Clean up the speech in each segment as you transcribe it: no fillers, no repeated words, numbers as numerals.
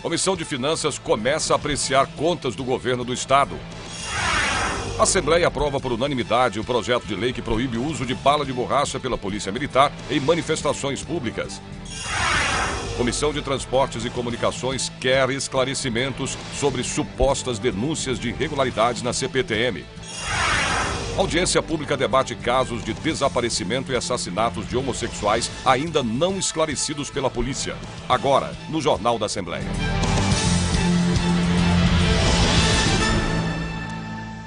Comissão de Finanças começa a apreciar contas do governo do estado. A Assembleia aprova por unanimidade o projeto de lei que proíbe o uso de bala de borracha pela Polícia Militar em manifestações públicas. Comissão de Transportes e Comunicações quer esclarecimentos sobre supostas denúncias de irregularidades na CPTM. Audiência pública debate casos de desaparecimento e assassinatos de homossexuais ainda não esclarecidos pela polícia. Agora, no Jornal da Assembleia.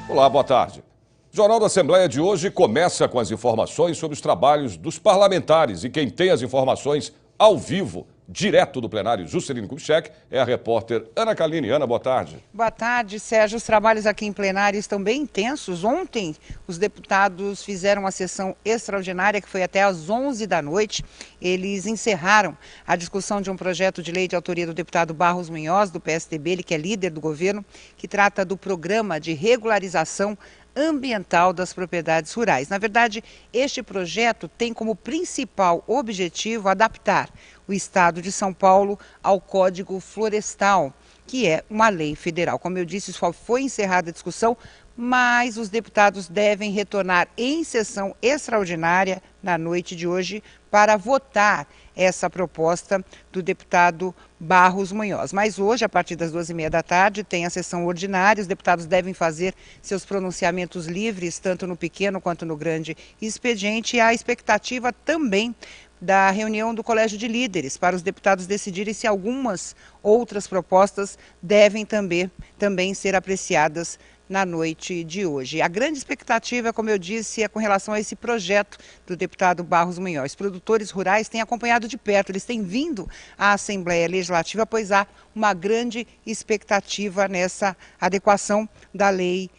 Olá, boa tarde. O Jornal da Assembleia de hoje começa com as informações sobre os trabalhos dos parlamentares e quem tem as informações ao vivo, direto do plenário Juscelino Kubitschek, é a repórter Ana Kaline. Ana, boa tarde. Boa tarde, Sérgio. Os trabalhos aqui em plenário estão bem intensos. Ontem, os deputados fizeram uma sessão extraordinária que foi até às 11 da noite. Eles encerraram a discussão de um projeto de lei de autoria do deputado Barros Munhoz, do PSDB, ele que é líder do governo, que trata do programa de regularização ambiental das propriedades rurais. Na verdade, este projeto tem como principal objetivo adaptar o Estado de São Paulo ao Código Florestal, que é uma lei federal. Como eu disse, só foi encerrada a discussão, mas os deputados devem retornar em sessão extraordinária na noite de hoje para votar essa proposta do deputado Barros Munhoz. Mas hoje, a partir das 2h30 da tarde, tem a sessão ordinária. Os deputados devem fazer seus pronunciamentos livres, tanto no pequeno quanto no grande expediente. E há a expectativa também da reunião do Colégio de Líderes, para os deputados decidirem se algumas outras propostas devem também ser apreciadas na noite de hoje. A grande expectativa, como eu disse, é com relação a esse projeto do deputado Barros Munhoz. Os produtores rurais têm acompanhado de perto, eles têm vindo à Assembleia Legislativa, pois há uma grande expectativa nessa adequação da lei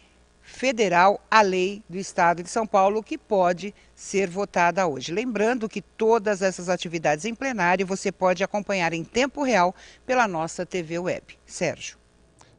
federal à lei do Estado de São Paulo, que pode ser votada hoje. Lembrando que todas essas atividades em plenário você pode acompanhar em tempo real pela nossa TV Web. Sérgio.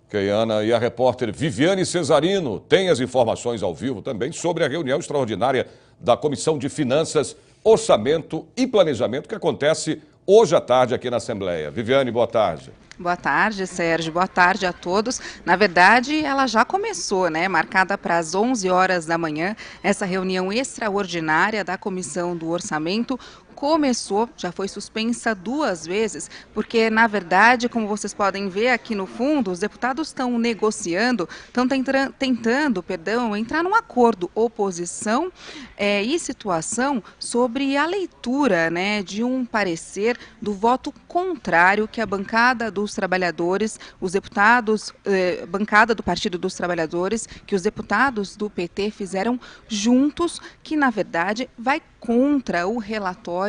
Ok, Ana, e a repórter Viviane Cesarino tem as informações ao vivo também sobre a reunião extraordinária da Comissão de Finanças, Orçamento e Planejamento que acontece hoje à tarde aqui na Assembleia. Viviane, boa tarde. Boa tarde, Sérgio. Boa tarde a todos. Na verdade, ela já começou, né? Marcada para as 11 horas da manhã, essa reunião extraordinária da Comissão do Orçamento começou, já foi suspensa 2 vezes, porque, na verdade, como vocês podem ver aqui no fundo, os deputados estão negociando, estão tentando, entrar num acordo oposição e situação sobre a leitura, né, de um parecer do voto contrário que a bancada dos trabalhadores, os deputados, bancada do Partido dos Trabalhadores, que os deputados do PT fizeram juntos, que, na verdade, vai contra o relatório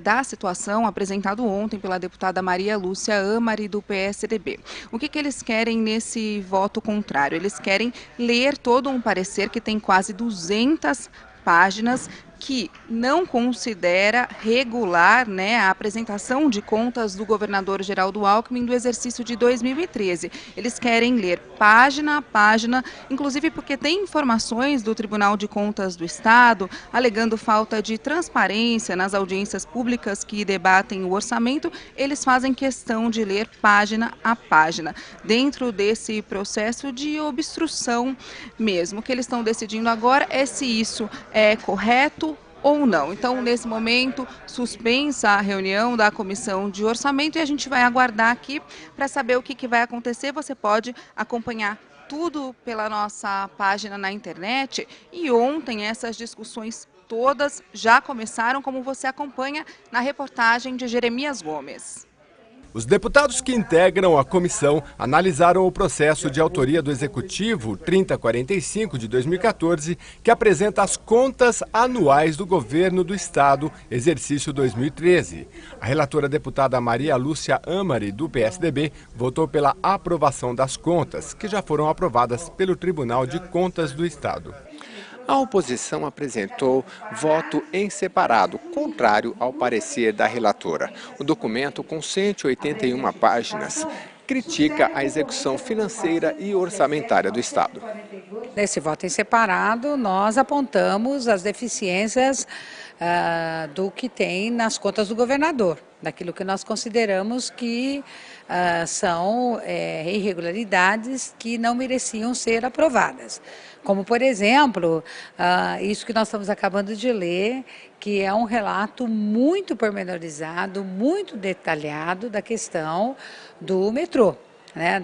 da situação apresentado ontem pela deputada Maria Lúcia Amari, do PSDB. O que eles querem nesse voto contrário? Eles querem ler todo um parecer que tem quase 200 páginas, que não considera regular, né, a apresentação de contas do governador Geraldo Alckmin do exercício de 2013. Eles querem ler página a página, inclusive porque tem informações do Tribunal de Contas do Estado, alegando falta de transparência nas audiências públicas que debatem o orçamento. Eles fazem questão de ler página a página, dentro desse processo de obstrução mesmo. O que eles estão decidindo agora é se isso é correto ou não. Então, nesse momento, suspensa a reunião da Comissão de Orçamento e a gente vai aguardar aqui para saber o que vai acontecer. Você pode acompanhar tudo pela nossa página na internet e ontem essas discussões todas já começaram, como você acompanha na reportagem de Jeremias Gomes. Os deputados que integram a comissão analisaram o processo de autoria do Executivo 3045 de 2014, que apresenta as contas anuais do governo do Estado, exercício 2013. A relatora deputada Maria Lúcia Amari, do PSDB, votou pela aprovação das contas, que já foram aprovadas pelo Tribunal de Contas do Estado. A oposição apresentou voto em separado, contrário ao parecer da relatora. O documento, com 181 páginas, critica a execução financeira e orçamentária do Estado. Nesse voto em separado, nós apontamos as deficiências do que tem nas contas do governador, daquilo que nós consideramos que são irregularidades que não mereciam ser aprovadas. Como, por exemplo, isso que nós estamos acabando de ler, que é um relato muito pormenorizado, muito detalhado da questão do metrô, né,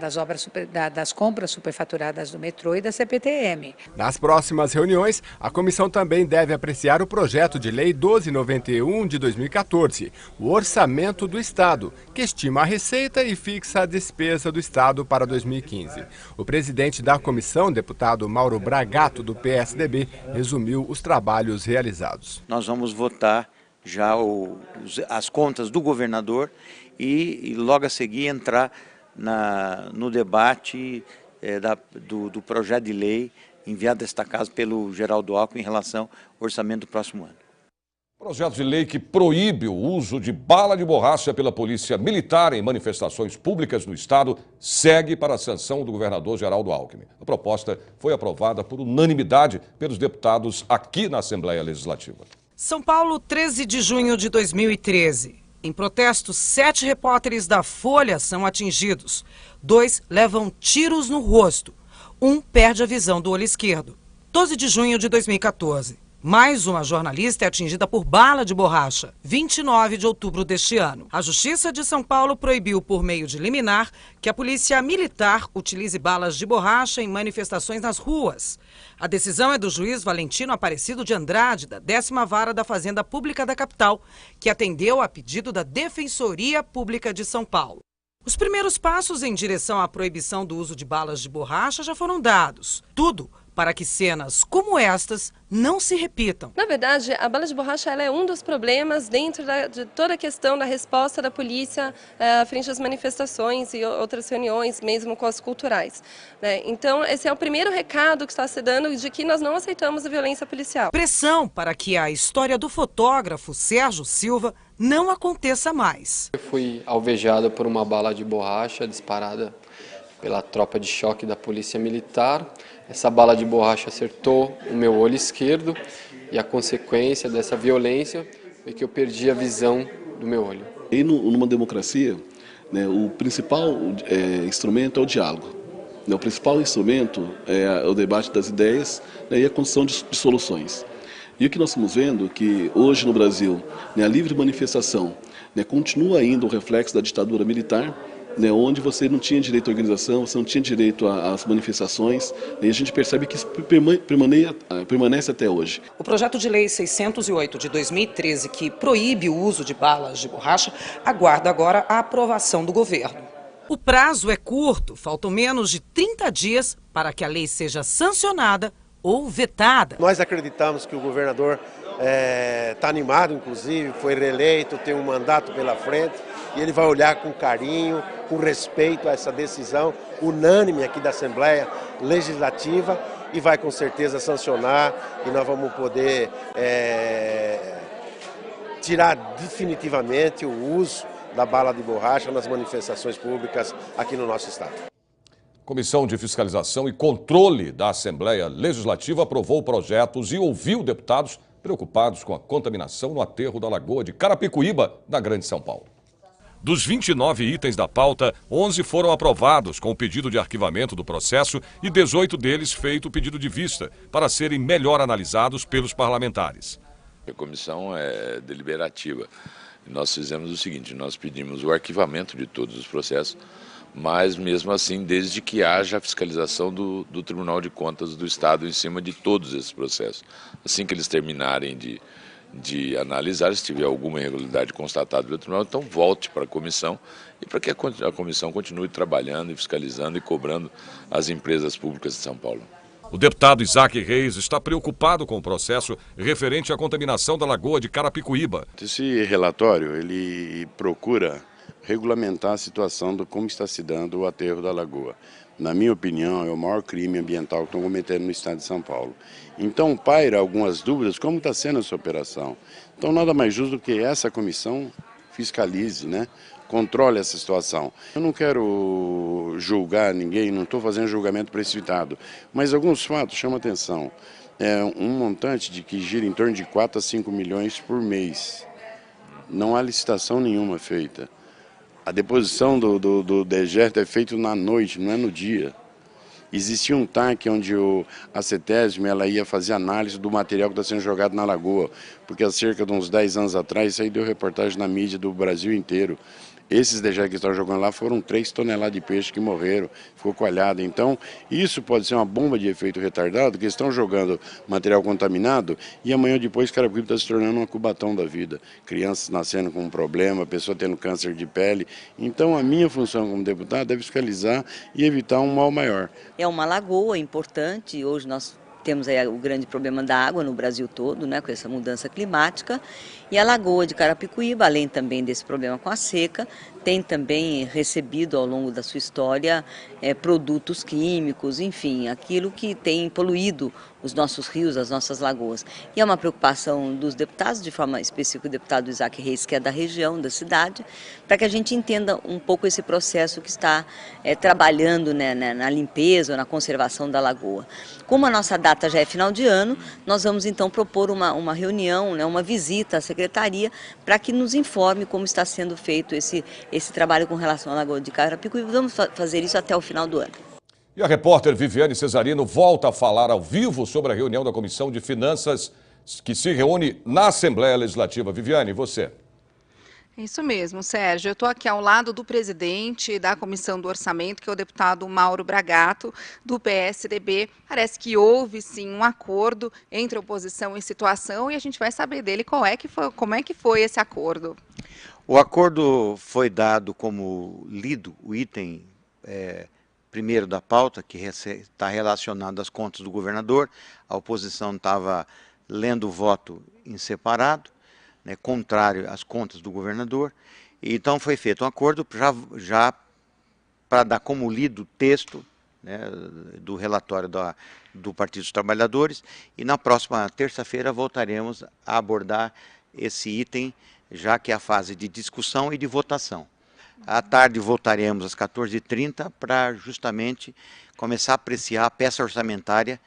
das compras superfaturadas do metrô e da CPTM. Nas próximas reuniões, a comissão também deve apreciar o projeto de lei 1291 de 2014, o Orçamento do Estado, que estima a receita e fixa a despesa do Estado para 2015. O presidente da comissão, deputado Mauro Bragato, do PSDB, resumiu os trabalhos realizados. Nós vamos votar já as contas do governador e logo a seguir entrar no debate do projeto de lei enviado desta casa pelo Geraldo Alckmin em relação ao orçamento do próximo ano. Projeto de lei que proíbe o uso de bala de borracha pela polícia militar em manifestações públicas no estado segue para a sanção do governador Geraldo Alckmin. A proposta foi aprovada por unanimidade pelos deputados aqui na Assembleia Legislativa. São Paulo, 13 de junho de 2013. Em protesto, 7 repórteres da Folha são atingidos. 2 levam tiros no rosto. 1 perde a visão do olho esquerdo. 12 de junho de 2014. Mais uma jornalista é atingida por bala de borracha. 29 de outubro deste ano. A Justiça de São Paulo proibiu, por meio de liminar, que a polícia militar utilize balas de borracha em manifestações nas ruas. A decisão é do juiz Valentino Aparecido de Andrade, da 10ª Vara da Fazenda Pública da capital, que atendeu a pedido da Defensoria Pública de São Paulo. Os primeiros passos em direção à proibição do uso de balas de borracha já foram dados. Tudo para que cenas como estas não se repitam. Na verdade, a bala de borracha ela é um dos problemas dentro de toda a questão da resposta da polícia frente às manifestações e outras reuniões, mesmo com as culturais, né? Então, esse é o primeiro recado que está se dando de que nós não aceitamos a violência policial. Pressão para que a história do fotógrafo Sérgio Silva não aconteça mais. Eu fui alvejado por uma bala de borracha disparada pela tropa de choque da Polícia Militar. Essa bala de borracha acertou o meu olho esquerdo e a consequência dessa violência foi que eu perdi a visão do meu olho. E numa democracia, né, o principal instrumento é o diálogo. Né, o principal instrumento é o debate das ideias, né, e a construção de soluções. E o que nós estamos vendo é que hoje no Brasil, né, a livre manifestação, né, continua ainda o reflexo da ditadura militar, né, onde você não tinha direito à organização, você não tinha direito às manifestações, e a gente percebe que isso permanece até hoje. O projeto de lei 608 de 2013, que proíbe o uso de balas de borracha, aguarda agora a aprovação do governo. O prazo é curto, faltam menos de 30 dias para que a lei seja sancionada ou vetada. Nós acreditamos que o governador está animado, inclusive, foi reeleito, tem um mandato pela frente e ele vai olhar com carinho, com respeito a essa decisão unânime aqui da Assembleia Legislativa e vai com certeza sancionar e nós vamos poder tirar definitivamente o uso da bala de borracha nas manifestações públicas aqui no nosso estado. Comissão de Fiscalização e Controle da Assembleia Legislativa aprovou projetos e ouviu deputados preocupados com a contaminação no aterro da Lagoa de Carapicuíba, na Grande São Paulo. Dos 29 itens da pauta, 11 foram aprovados com o pedido de arquivamento do processo e 18 deles feito o pedido de vista, para serem melhor analisados pelos parlamentares. A comissão é deliberativa. Nós fizemos o seguinte, nós pedimos o arquivamento de todos os processos, mas mesmo assim, desde que haja a fiscalização do Tribunal de Contas do Estado em cima de todos esses processos. Assim que eles terminarem de analisar, se tiver alguma irregularidade constatada pelo Tribunal, então volte para a comissão e para que a comissão continue trabalhando e fiscalizando e cobrando as empresas públicas de São Paulo. O deputado Isaac Reis está preocupado com o processo referente à contaminação da Lagoa de Carapicuíba. Esse relatório, ele procura regulamentar a situação de como está se dando o aterro da Lagoa. Na minha opinião, é o maior crime ambiental que estão cometendo no estado de São Paulo. Então, paira algumas dúvidas como está sendo essa operação. Então, nada mais justo do que essa comissão fiscalize, né? Controle essa situação. Eu não quero julgar ninguém, não estou fazendo julgamento precipitado, mas alguns fatos chamam atenção. é um montante de que gira em torno de 4 a 5 milhões por mês. Não há licitação nenhuma feita. A deposição do dejeto é feita na noite, não é no dia. Existia um tanque onde a CETESB ela ia fazer análise do material que está sendo jogado na lagoa, porque há cerca de uns 10 anos atrás, isso aí deu reportagem na mídia do Brasil inteiro. Esses dejetos que estavam jogando lá foram 3 toneladas de peixe que morreram, ficou coalhado. Então, isso pode ser uma bomba de efeito retardado, que estão jogando material contaminado e amanhã depois Carapicuíba está se tornando uma Cubatão da vida. Crianças nascendo com um problema, pessoa tendo câncer de pele. Então, a minha função como deputado é fiscalizar e evitar um mal maior. É uma lagoa importante, hoje nós temos aí o grande problema da água no Brasil todo, né, com essa mudança climática, e a lagoa de Carapicuíba, além também desse problema com a seca, tem também recebido ao longo da sua história produtos químicos, enfim, aquilo que tem poluído os nossos rios, as nossas lagoas. E é uma preocupação dos deputados, de forma específica o deputado Isaac Reis, que é da região, da cidade, para que a gente entenda um pouco esse processo que está trabalhando, né, na limpeza, na conservação da lagoa. Como a nossa data já é final de ano, nós vamos então propor uma reunião, né, uma visita à secretaria, para que nos informe como está sendo feito esse trabalho com relação à lagoa de Carapicuíba. Vamos fazer isso até o final do ano. E a repórter Viviane Cesarino volta a falar ao vivo sobre a reunião da Comissão de Finanças que se reúne na Assembleia Legislativa. Viviane, você? Isso mesmo, Sérgio. Eu estou aqui ao lado do presidente da Comissão do Orçamento, que é o deputado Mauro Bragato, do PSDB. Parece que houve, sim, um acordo entre oposição e situação e a gente vai saber dele como é que foi esse acordo. O acordo foi dado como lido o item primeiro da pauta, que está relacionado às contas do governador. A oposição estava lendo o voto em separado, né, contrário às contas do governador. E então foi feito um acordo já para dar como lido o texto, né, do relatório do Partido dos Trabalhadores, e na próxima terça-feira voltaremos a abordar esse item, já que é a fase de discussão e de votação. À tarde voltaremos às 14h30 para justamente começar a apreciar a peça orçamentária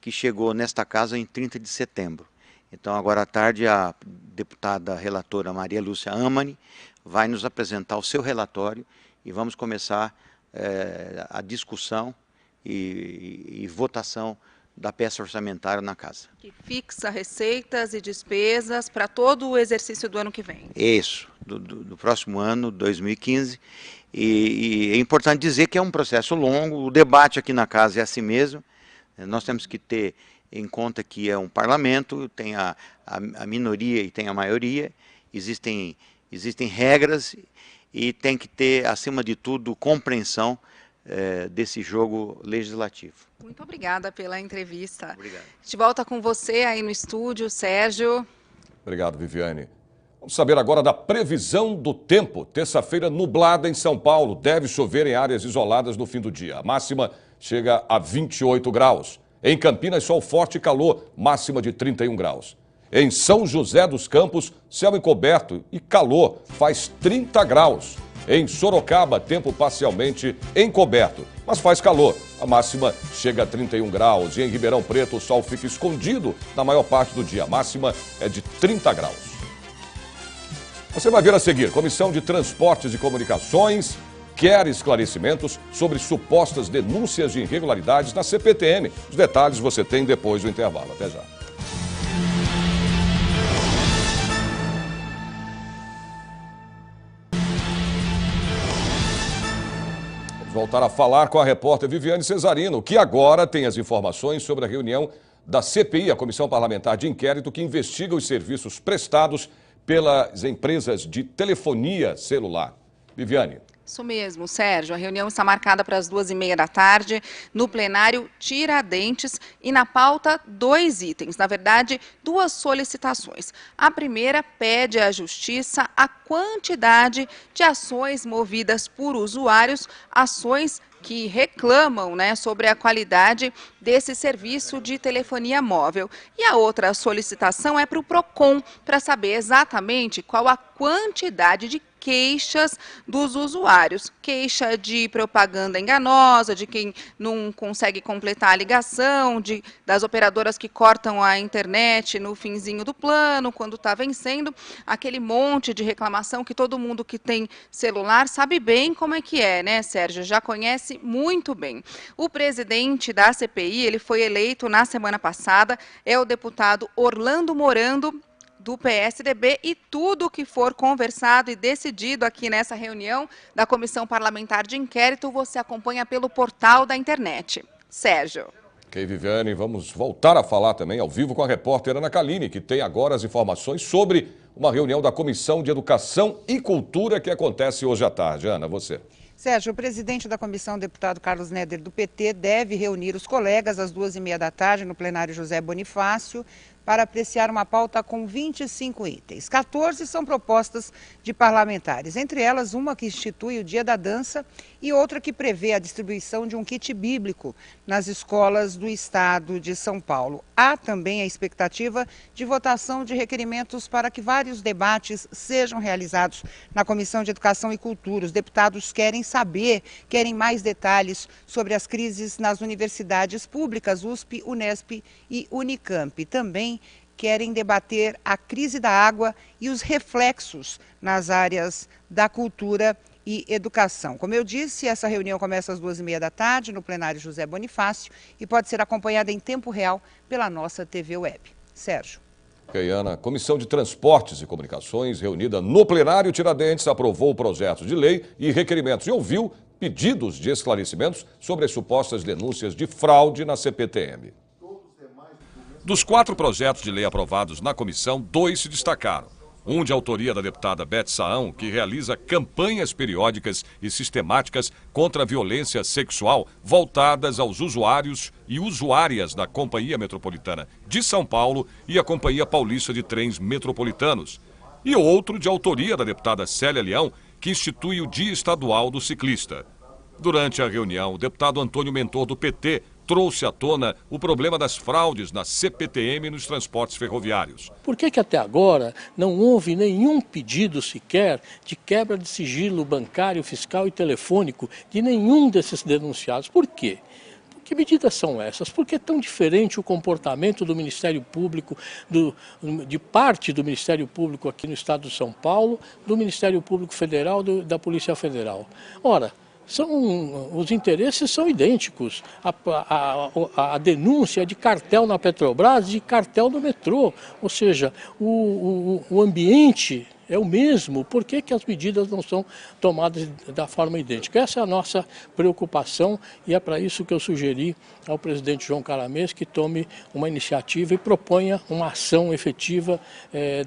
que chegou nesta casa em 30 de setembro. Então, agora à tarde, a deputada relatora Maria Lúcia Amani vai nos apresentar o seu relatório e vamos começar a discussão e votação da peça orçamentária na casa. Que fixa receitas e despesas para todo o exercício do ano que vem. Isso, do próximo ano, 2015. E é importante dizer que é um processo longo, o debate aqui na casa é assim mesmo. Nós temos que ter em conta que é um parlamento, tem a minoria e tem a maioria, existem regras e tem que ter, acima de tudo, compreensão desse jogo legislativo. Muito obrigada pela entrevista. Obrigado. A gente volta com você aí no estúdio, Sérgio. Obrigado, Viviane. Vamos saber agora da previsão do tempo. Terça-feira nublada em São Paulo. Deve chover em áreas isoladas no fim do dia. A máxima chega a 28 graus. Em Campinas, sol forte e calor, máxima de 31 graus. Em São José dos Campos, céu encoberto e calor, faz 30 graus. Em Sorocaba, tempo parcialmente encoberto, mas faz calor. A máxima chega a 31 graus. E em Ribeirão Preto, o sol fica escondido na maior parte do dia. A máxima é de 30 graus. Você vai ver a seguir. Comissão de Transportes e Comunicações quer esclarecimentos sobre supostas denúncias de irregularidades na CPTM. Os detalhes você tem depois do intervalo. Até já. Voltar a falar com a repórter Viviane Cesarino, que agora tem as informações sobre a reunião da CPI, a Comissão Parlamentar de Inquérito, que investiga os serviços prestados pelas empresas de telefonia celular. Viviane. Isso mesmo, Sérgio. A reunião está marcada para as 14h30 da tarde, no plenário Tiradentes, e na pauta 2 itens, na verdade, 2 solicitações. A primeira pede à Justiça a quantidade de ações movidas por usuários, ações que reclamam, né, sobre a qualidade desse serviço de telefonia móvel. E a outra solicitação é para o PROCON, para saber exatamente qual a quantidade de queixas dos usuários. Queixa de propaganda enganosa, de quem não consegue completar a ligação, das operadoras que cortam a internet no finzinho do plano, quando está vencendo, aquele monte de reclamação que todo mundo que tem celular sabe bem como é que é, né, Sérgio? Já conhece muito bem. O presidente da CPI, ele foi eleito na semana passada, é o deputado Orlando Morando, do PSDB, e tudo que for conversado e decidido aqui nessa reunião da Comissão Parlamentar de Inquérito, você acompanha pelo portal da internet. Sérgio. Ok, Viviane, vamos voltar a falar também ao vivo com a repórter Ana Kaline, que tem agora as informações sobre uma reunião da Comissão de Educação e Cultura que acontece hoje à tarde. Ana, você. Sérgio, o presidente da comissão, deputado Carlos Neder, do PT, deve reunir os colegas às 14h30 no plenário José Bonifácio para apreciar uma pauta com 25 itens. 14 são propostas de parlamentares, entre elas uma que institui o Dia da Dança e outra que prevê a distribuição de um kit bíblico nas escolas do estado de São Paulo. Há também a expectativa de votação de requerimentos para que vários debates sejam realizados na Comissão de Educação e Cultura. Os deputados querem saber, querem mais detalhes sobre as crises nas universidades públicas, USP, Unesp e Unicamp. Também querem debater a crise da água e os reflexos nas áreas da cultura e educação. Como eu disse, essa reunião começa às 14h30 no plenário José Bonifácio e pode ser acompanhada em tempo real pela nossa TV Web. Sérgio. Ok, Ana. Comissão de Transportes e Comunicações, reunida no plenário Tiradentes, aprovou o projeto de lei e requerimentos e ouviu pedidos de esclarecimentos sobre as supostas denúncias de fraude na CPTM. Dos 4 projetos de lei aprovados na comissão, 2 se destacaram. Um de autoria da deputada Beth Saão, que realiza campanhas periódicas e sistemáticas contra a violência sexual voltadas aos usuários e usuárias da Companhia Metropolitana de São Paulo e a Companhia Paulista de Trens Metropolitanos. E outro de autoria da deputada Célia Leão, que institui o Dia Estadual do Ciclista. Durante a reunião, o deputado Antônio Mentor, do PT, trouxe à tona o problema das fraudes na CPTM nos transportes ferroviários. Por que até agora não houve nenhum pedido sequer de quebra de sigilo bancário, fiscal e telefônico de nenhum desses denunciados? Por quê? Que medidas são essas? Por que é tão diferente o comportamento do Ministério Público, de parte do Ministério Público aqui no estado de São Paulo, do Ministério Público Federal, da Polícia Federal? Ora, os interesses são idênticos. A denúncia é de cartel na Petrobras e de cartel no metrô. Ou seja, o ambiente é o mesmo. Por que as medidas não são tomadas da forma idêntica? Essa é a nossa preocupação e é para isso que eu sugeri ao presidente João Caramês que tome uma iniciativa e proponha uma ação efetiva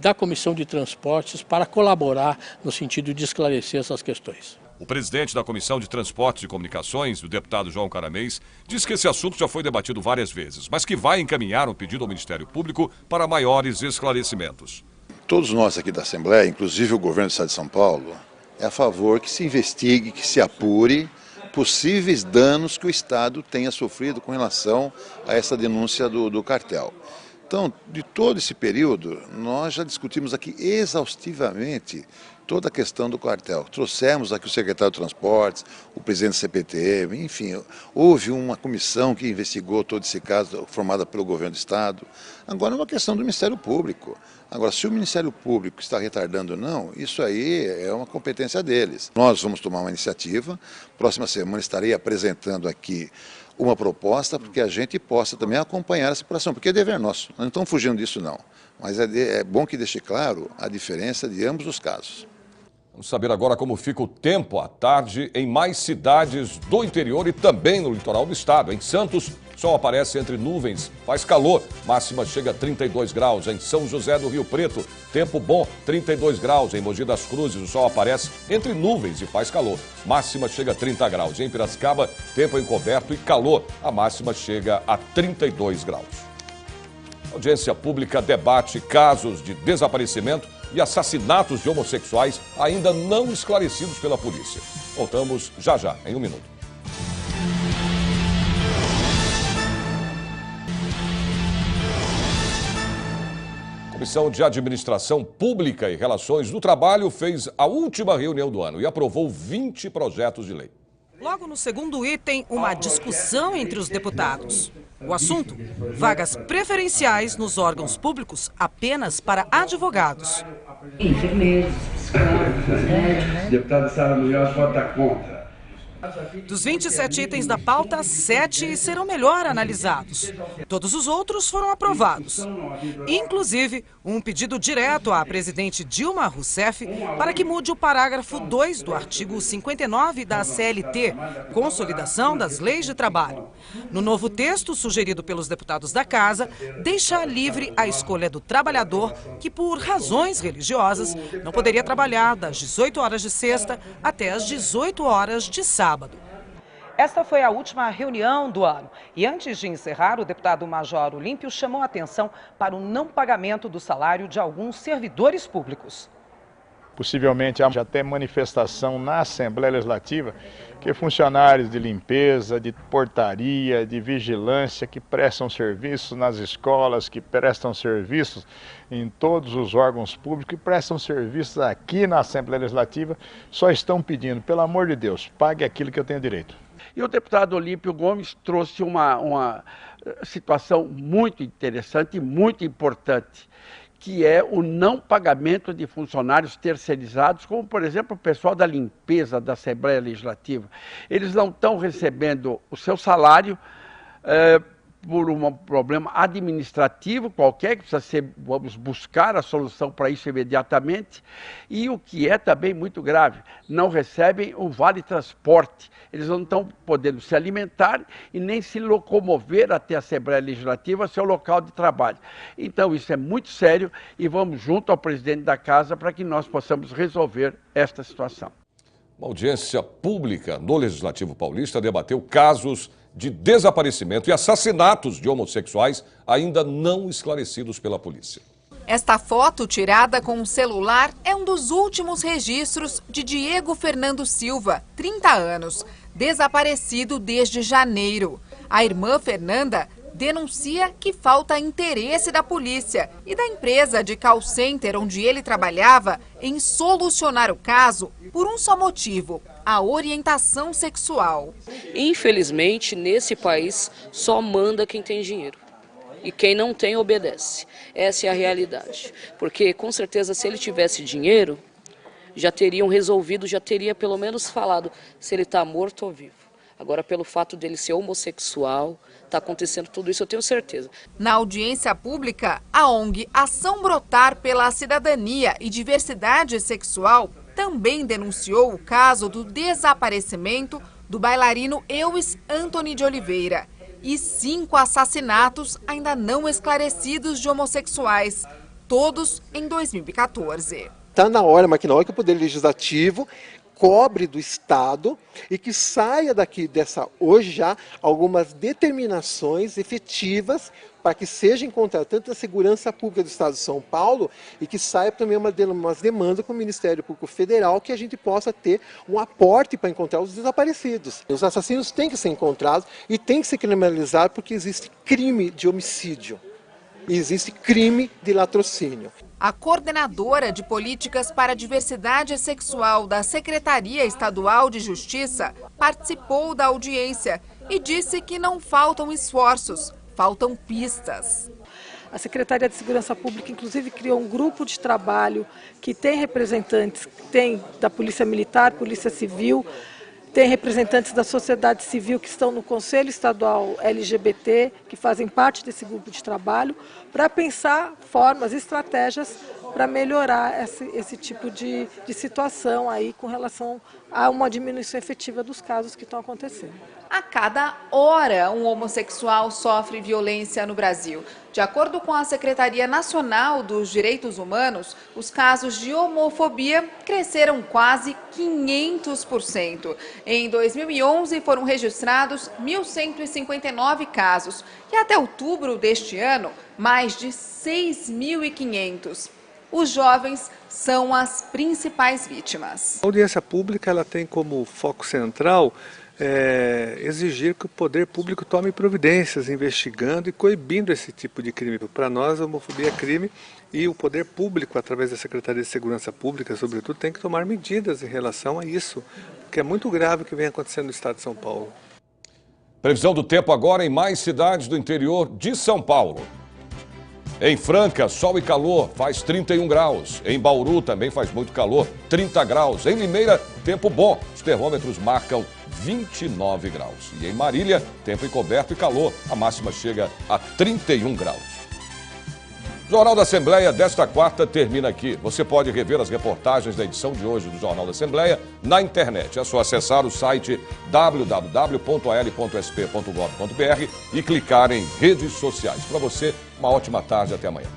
da Comissão de Transportes para colaborar no sentido de esclarecer essas questões. O presidente da Comissão de Transportes e Comunicações, o deputado João Caramês, diz que esse assunto já foi debatido várias vezes, mas que vai encaminhar um pedido ao Ministério Público para maiores esclarecimentos. Todos nós aqui da Assembleia, inclusive o governo do Estado de São Paulo, é a favor que se investigue, que se apure possíveis danos que o Estado tenha sofrido com relação a essa denúncia do cartel. Então, de todo esse período, nós já discutimos aqui exaustivamente toda a questão do cartel. Trouxemos aqui o secretário de Transportes, o presidente do CPTM, enfim, houve uma comissão que investigou todo esse caso, formada pelo governo do Estado. Agora é uma questão do Ministério Público. Agora, se o Ministério Público está retardando ou não, isso aí é uma competência deles. Nós vamos tomar uma iniciativa, próxima semana estarei apresentando aqui uma proposta, porque a gente possa também acompanhar essa operação, porque é dever nosso, nós não estamos fugindo disso não. Mas é bom que deixe claro a diferença de ambos os casos. Vamos saber agora como fica o tempo à tarde em mais cidades do interior e também no litoral do estado. Em Santos, sol aparece entre nuvens, faz calor, máxima chega a 32 graus. Em São José do Rio Preto, tempo bom, 32 graus. Em Mogi das Cruzes, o sol aparece entre nuvens e faz calor, máxima chega a 30 graus. Em Piracicaba, tempo encoberto e calor, a máxima chega a 32 graus. A audiência pública debate casos de desaparecimento e assassinatos de homossexuais ainda não esclarecidos pela polícia. Voltamos já, em um minuto. Comissão de Administração Pública e Relações do Trabalho fez a última reunião do ano e aprovou 20 projetos de lei. Logo no segundo item, uma discussão entre os deputados. O assunto: vagas preferenciais nos órgãos públicos apenas para advogados. Enfermeiros, psicólogos, médicos. Deputada Sara Munhoz vota contra. Dos 27 itens da pauta, 7 serão melhor analisados. Todos os outros foram aprovados. Inclusive, um pedido direto à presidente Dilma Rousseff para que mude o parágrafo 2 do artigo 59 da CLT, Consolidação das Leis de Trabalho. No novo texto, sugerido pelos deputados da Casa, deixa livre a escolha do trabalhador que, por razões religiosas, não poderia trabalhar das 18 horas de sexta até as 18 horas de sábado. Esta foi a última reunião do ano. E antes de encerrar, o deputado Major Olímpio chamou a atenção para o não pagamento do salário de alguns servidores públicos. Possivelmente há até manifestação na Assembleia Legislativa que funcionários de limpeza, de portaria, de vigilância que prestam serviços nas escolas, que prestam serviços em todos os órgãos públicos, que prestam serviços aqui na Assembleia Legislativa, só estão pedindo, pelo amor de Deus, pague aquilo que eu tenho direito. E o deputado Olímpio Gomes trouxe uma situação muito interessante e muito importante, que é o não pagamento de funcionários terceirizados, como, por exemplo, o pessoal da limpeza da Assembleia Legislativa. Eles não estão recebendo o seu salário por um problema administrativo qualquer, que precisa ser, vamos buscar a solução para isso imediatamente, e o que é também muito grave, não recebem o vale-transporte. Eles não estão podendo se alimentar e nem se locomover até a Assembleia Legislativa, seu local de trabalho. Então isso é muito sério e vamos junto ao presidente da Casa para que nós possamos resolver esta situação. Uma audiência pública no Legislativo Paulista debateu casos de desaparecimento e assassinatos de homossexuais ainda não esclarecidos pela polícia. Esta foto, tirada com um celular, é um dos últimos registros de Diego Fernando Silva, 30 anos, desaparecido desde janeiro. A irmã Fernanda denuncia que falta interesse da polícia e da empresa de call center onde ele trabalhava em solucionar o caso por um só motivo: a orientação sexual. Infelizmente, nesse país, só manda quem tem dinheiro. E quem não tem, obedece. Essa é a realidade. Porque, com certeza, se ele tivesse dinheiro, já teriam resolvido, já teria pelo menos falado se ele está morto ou vivo. Agora, pelo fato dele ser homossexual, está acontecendo tudo isso, eu tenho certeza. Na audiência pública, a ONG Ação Brotar pela Cidadania e Diversidade Sexual também denunciou o caso do desaparecimento do bailarino Euis Antony de Oliveira e 5 assassinatos ainda não esclarecidos de homossexuais, todos em 2014. Está na hora, mas que na hora que o Poder Legislativo cobre do Estado e que saia daqui hoje já algumas determinações efetivas para que seja encontrada tanto a segurança pública do Estado de São Paulo e que saia também umas demandas com o Ministério Público Federal que a gente possa ter um aporte para encontrar os desaparecidos. Os assassinos têm que ser encontrados e têm que ser criminalizados porque existe crime de homicídio e existe crime de latrocínio. A coordenadora de políticas para a diversidade sexual da Secretaria Estadual de Justiça participou da audiência e disse que não faltam esforços, faltam pistas. A Secretaria de Segurança Pública, inclusive, criou um grupo de trabalho que tem representantes, tem da Polícia Militar, Polícia Civil, tem representantes da sociedade civil que estão no Conselho Estadual LGBT, que fazem parte desse grupo de trabalho, para pensar formas, estratégias para melhorar esse tipo de situação aí com relação a uma diminuição efetiva dos casos que estão acontecendo. A cada hora, um homossexual sofre violência no Brasil. De acordo com a Secretaria Nacional dos Direitos Humanos, os casos de homofobia cresceram quase 500%. Em 2011, foram registrados 1.159 casos e até outubro deste ano, mais de 6.500. Os jovens são as principais vítimas. A audiência pública ela tem como foco central exigir que o poder público tome providências, investigando e coibindo esse tipo de crime. Para nós, a homofobia é crime e o poder público, através da Secretaria de Segurança Pública, sobretudo, tem que tomar medidas em relação a isso, que é muito grave o que vem acontecendo no estado de São Paulo. Previsão do tempo agora em mais cidades do interior de São Paulo. Em Franca, sol e calor, faz 31 graus. Em Bauru também faz muito calor, 30 graus. Em Limeira, tempo bom, os termômetros marcam 29 graus. E em Marília, tempo encoberto e calor, a máxima chega a 31 graus. O Jornal da Assembleia desta quarta termina aqui. Você pode rever as reportagens da edição de hoje do Jornal da Assembleia na internet. É só acessar o site www.al.sp.gov.br e clicar em redes sociais. Para você, uma ótima tarde, até amanhã.